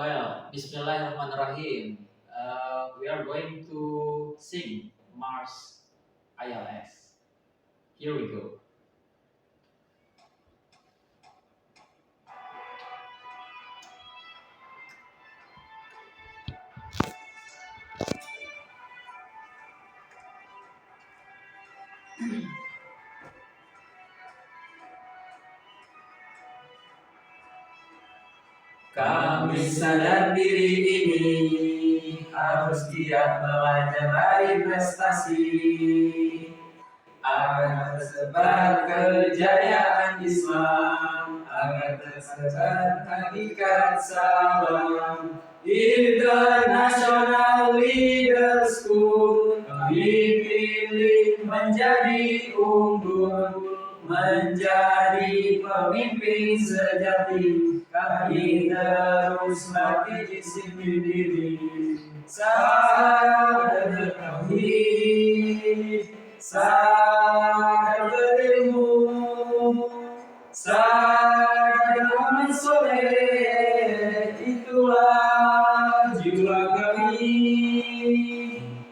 Well, Bismillahirrahmanirrahim. We are going to sing Mars ILS. Here we go. Kami sadar diri ini harus giat belajar raih prestasi agar tersebar kejayaan Islam, agar tersebar hakikat salam. International Leaders School kami pilih menjadi unggul, menjadi pemimpin sejati. Kami terus latih disiplin diri, sadar bertauhid, sadar berilmu, sadar amal soleh, itulah jiwa kami.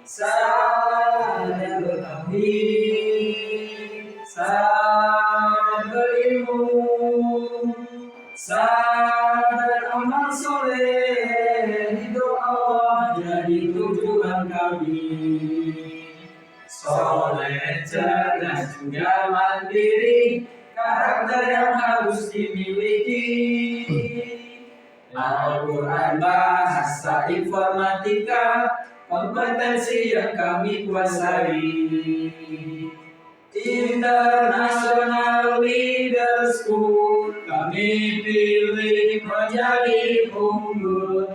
Sadar bertauhid, sadar berilmu, sadar amal soleh, ridho Allah jadi tujuan kami. Soleh, cerdas juga mandiri, karakter yang harus dimiliki. Al-Quran, bahasa informatika, kompetensi yang kami kuasai. International Leaders School kami pilih menjadi unggul,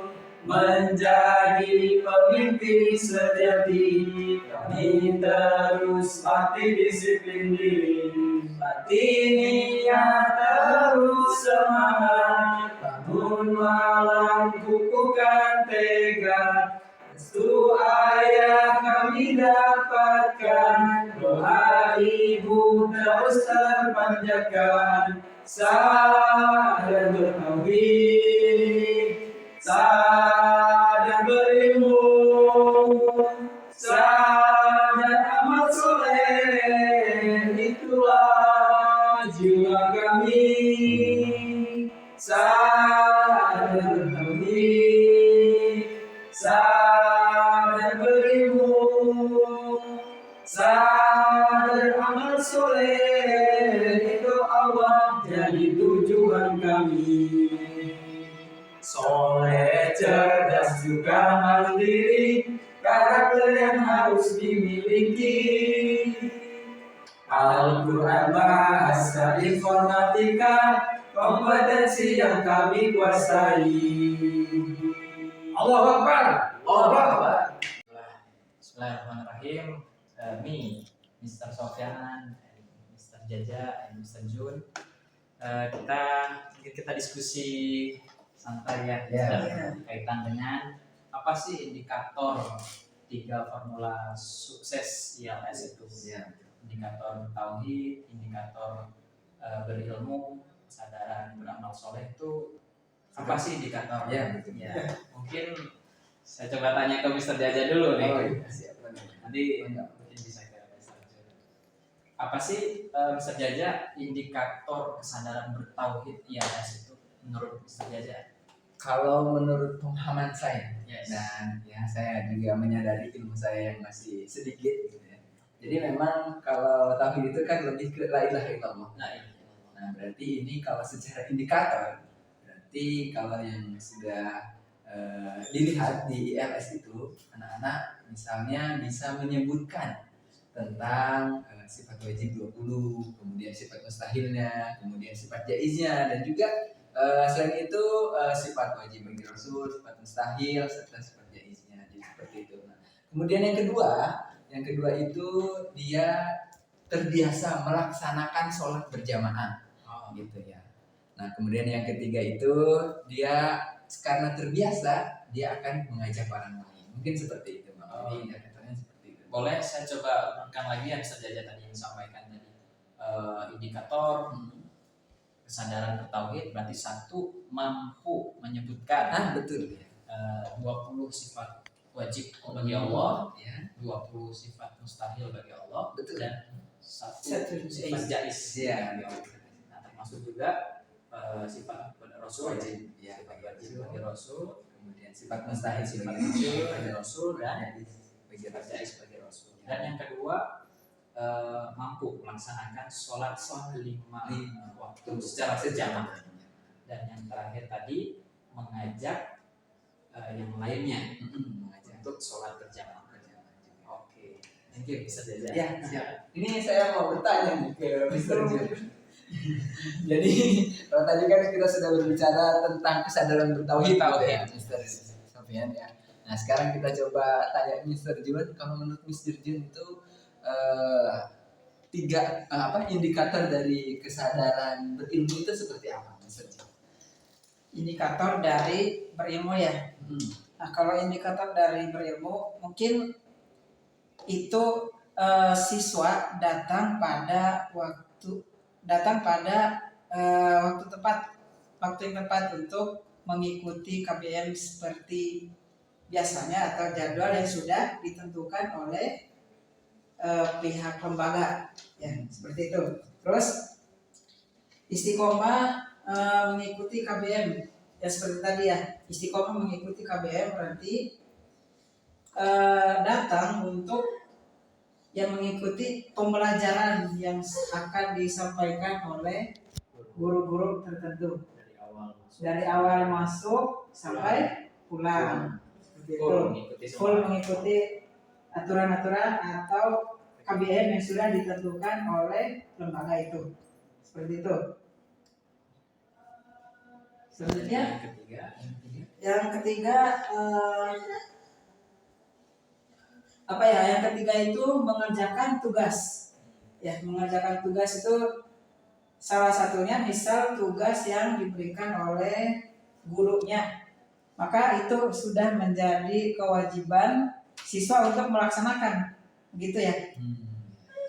menjadi pemimpin sejati. Kami terus latih disiplin diri, latih niat terus semangat, bangun malam kukuhkan tekad. Restu ayah kami dapatkan, doa ibu terus terpanjatkan. Sadar bertauhid, sadar berilmu, sadar amal soleh, itulah jiwa kami. Sadar bertauhid, sadar berilmu, sadar amal soleh, itu Allah jadi tujuan kami. Soleh, cerdas juga mandiri, karakter yang harus dimiliki. Al-Quran, bahasa informatika, kompetensi yang kami kuasai. Allahu Akbar. Allahu Akbar. Bismillahirrahmanirrahim. Me, Mr. Sofyan, and Mr. Jaja, and Mr. Jun. Kita diskusi santai ya, kaitan dengan apa sih indikator 3 formula sukses ILS itu. Indikator tauhid, indikator berilmu, kesadaran beramal soleh itu apa sih indikator? Ya. Mungkin saya coba tanya ke Mr. Jaja dulu nih. Nanti mungkin bisa ke Mr. Jaja. Apa sih Mr. Jaja indikator kesadaran bertauhid ILS itu menurut Mr. Jaja? Kalau menurut pemahaman saya, Yes. dan ya saya juga menyadari ilmu saya yang masih sedikit gitu ya. Jadi memang kalau tauhid itu kan lebih ke la ilaha illallah. Nah, berarti ini kalau secara indikator, berarti kalau yang sudah dilihat di ILS itu, anak-anak misalnya bisa menyebutkan tentang sifat wajib 20, kemudian sifat mustahilnya, kemudian sifat jaiznya, dan juga selain itu sifat wajib bagi Rasul, sifat mustahil, serta sifat jaiznya. Jadi seperti itu. Nah, kemudian yang kedua itu dia terbiasa melaksanakan sholat berjamaah, gitu ya. Nah, kemudian yang ketiga itu dia karena terbiasa dia akan mengajak orang lain. Mungkin seperti itu, Bang. Jadi indikatornya seperti itu. Boleh saya coba urutkan lagi yang Mr. Jaja tadi sampaikan tadi. Indikator kesadaran bertauhid berarti satu mampu menyebutkan Betul. 20 sifat wajib bagi Allah, Ya. 20 sifat mustahil bagi Allah, Betul. dan satu Satu sifat jais Iya. bagi Allah. Nah, termasuk juga sifat kepada Rasul, Wajib. Ya. sifat wajib bagi Rasul, Kemudian sifat mustahil sifat sebagai mustahil bagi Rasul, dan bagi sifat Rasul. jais bagi Rasul. Dan yang kedua mampu melaksanakan sholat 5 waktu secara berjamaah. Dan yang terakhir tadi mengajak yang lainnya Mengajak. untuk sholat berjamaah. Oke, thank you Mr. Jaja. Ya, siap. Ini saya mau bertanya nih ke Mr. Jun. Jadi kalau tadi kan kita sudah berbicara tentang kesadaran bertauhid, gitu ya, Mr. Sofian ya. Nah sekarang kita coba tanya Mr. Jun. Kalau menurut Mr. Jun itu tiga indikator dari kesadaran berilmu itu seperti apa, Mr. Jun? Indikator dari berilmu ya. Nah, kalau indikator dari berilmu mungkin itu siswa datang pada waktu yang tepat untuk mengikuti KBM seperti biasanya atau jadwal yang sudah ditentukan oleh pihak lembaga ya, seperti itu. Terus istiqomah mengikuti KBM ya, seperti tadi ya, istiqomah mengikuti KBM berarti datang untuk yang mengikuti pembelajaran yang akan disampaikan oleh guru-guru tertentu dari awal masuk sampai pulang, seperti itu. Full mengikuti aturan-aturan atau KBM yang sudah ditentukan oleh lembaga itu, seperti itu. Selanjutnya yang ketiga yang ketiga itu mengerjakan tugas. Ya, mengerjakan tugas itu salah satunya misal tugas yang diberikan oleh gurunya, maka itu sudah menjadi kewajiban siswa untuk melaksanakan, begitu ya.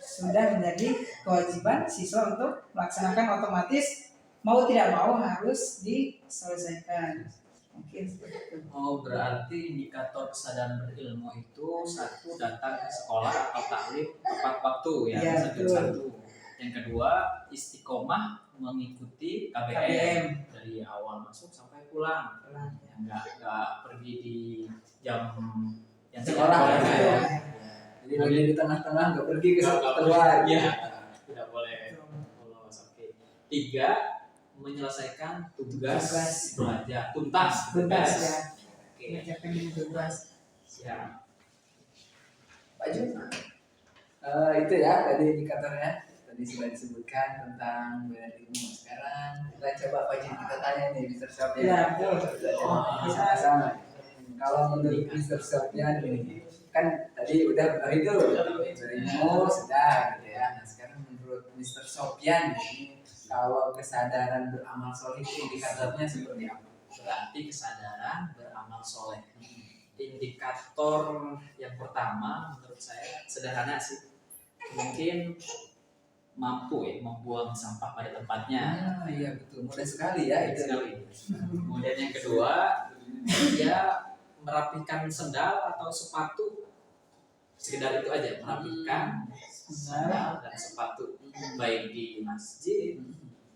Sudah menjadi kewajiban siswa untuk melaksanakan, otomatis mau tidak mau harus diselesaikan. Mungkin seperti itu. Oh, berarti indikator kesadaran berilmu itu satu datang ke sekolah atau taklim tepat waktu ya, Ya, satu. Yang kedua istiqomah mengikuti KBM dari awal masuk sampai pulang. Ya, nggak pergi di jam yang Sekolah, tidak ya. boleh. Jadi lagi di tengah-tengah nggak pergi ke Nggak boleh. keluar. Ya, tidak boleh lolos. Oke. 3, menyelesaikan tugas belajar tuntas. Ya. Oke. Mengerjakan tugas. Siap. Pak Jun, itu ya tadi indikatornya. Tadi sudah disebutkan tentang berilmu. Sekarang kita coba Pak Jun kita tanya nih Mr. Sofian. Ya, betul. Sama-sama. Kalau menurut Mr. Sofian ini kan tadi udah bertauhid tuh, berilmu sudah gitu ya. Nah sekarang menurut Mr. Sofian ini kalau kesadaran beramal soleh itu indikatornya seperti apa? Berarti kesadaran beramal soleh. Indikator yang pertama menurut saya sederhana sih, mungkin mampu membuang sampah pada tempatnya. Iya betul, mudah sekali ya itu. Kemudian yang kedua, dia merapikan sendal atau sepatu, sekedar itu aja, merapikan sendal dan sepatu, baik di masjid,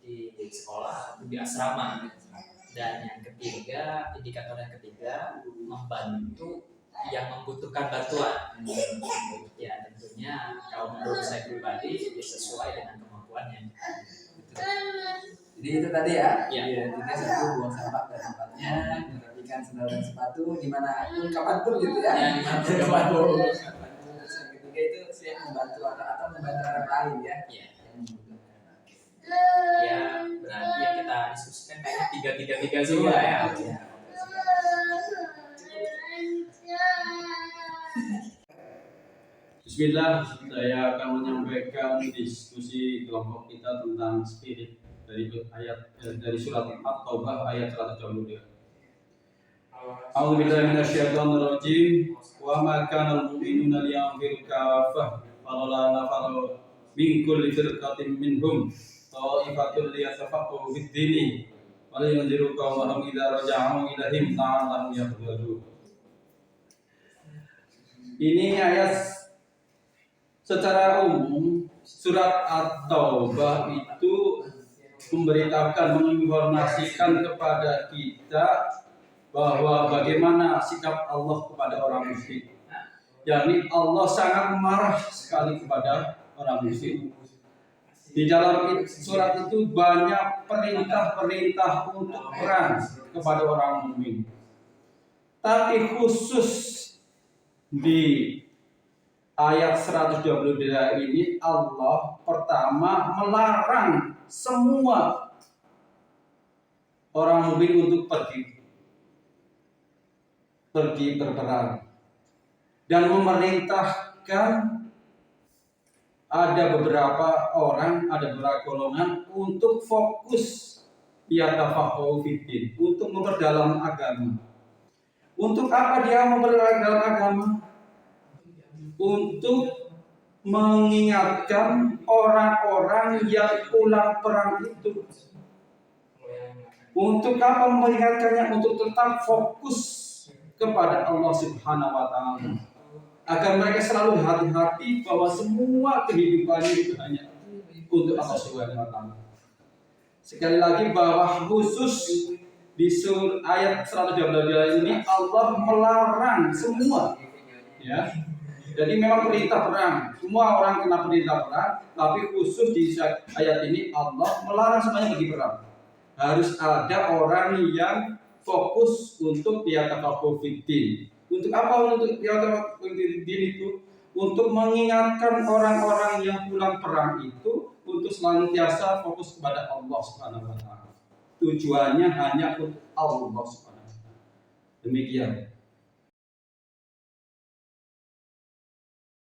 di sekolah atau di asrama. Dan yang ketiga, indikator yang ketiga, membantu yang membutuhkan bantuan. Ya tentunya kalau menurut saya pribadi sesuai dengan kemampuannya. Jadi itu tadi ya. Ya. Intinya satu, buang sampah pada tempatnya, merapikan sendal dan sepatu dimanapun kapanpun gitu ya. Ya, Kapanpun. Terus yang ketiga itu siap membantu atau membantu orang lain ya. Ya. Yang membutuhkan. Ya, berarti yang kita diskusikan kayak tiga semua ya. Iya. Bismillah, saya akan menyampaikan diskusi kelompok kita tentang spirit dari surat At-Taubah ayat 122. A'udzubillahi minasyaitonir rajim. Wa ma kana al-mu'minuna liyanfiru kaffah, falawla nafaru min kulli firqatin minhum ta'ifatul liyatafaqahu fid-din wa liyunziru qaumahum idza raja'u ilaihim la'allahum yahtadun. Ini ayat secara umum surat At-Taubah itu memberitakan, menginformasikan kepada kita bahwa bagaimana sikap Allah kepada orang musyrik. Yakni Allah sangat marah sekali kepada orang musyrik. Di dalam surat itu banyak perintah-perintah untuk perang kepada orang mukmin. Tapi khusus di ayat 122 ini Allah pertama melarang semua orang mukmin untuk pergi berperang dan memerintahkan ada beberapa orang, ada beberapa golongan untuk fokus yatafaqahu fiddin, untuk memperdalam agama. Untuk apa dia memperdalam agama? Untuk mengingatkan orang-orang yang pulang perang itu. Untuk apa mengingatkannya? Untuk tetap fokus kepada Allah Subhanahu wa taala. Agar mereka selalu hati-hati bahwa semua kehidupannya itu hanya untuk Allah Subhanahu wa taala. Sekali lagi bahwa khusus di ayat 122 ini Allah melarang semua, ya. Jadi memang perintah perang, semua orang kena perintah perang, tapi khusus di ayat ini Allah melarang semuanya pergi perang. Harus ada orang yang fokus untuk yatafaqahu fiddin. Untuk apa untuk yatafaqahu fiddin itu? Untuk mengingatkan orang-orang yang pulang perang itu untuk senantiasa fokus kepada Allah Subhanahu wa taala. Tujuannya hanya untuk Allah Subhanahu wa taala. Demikian.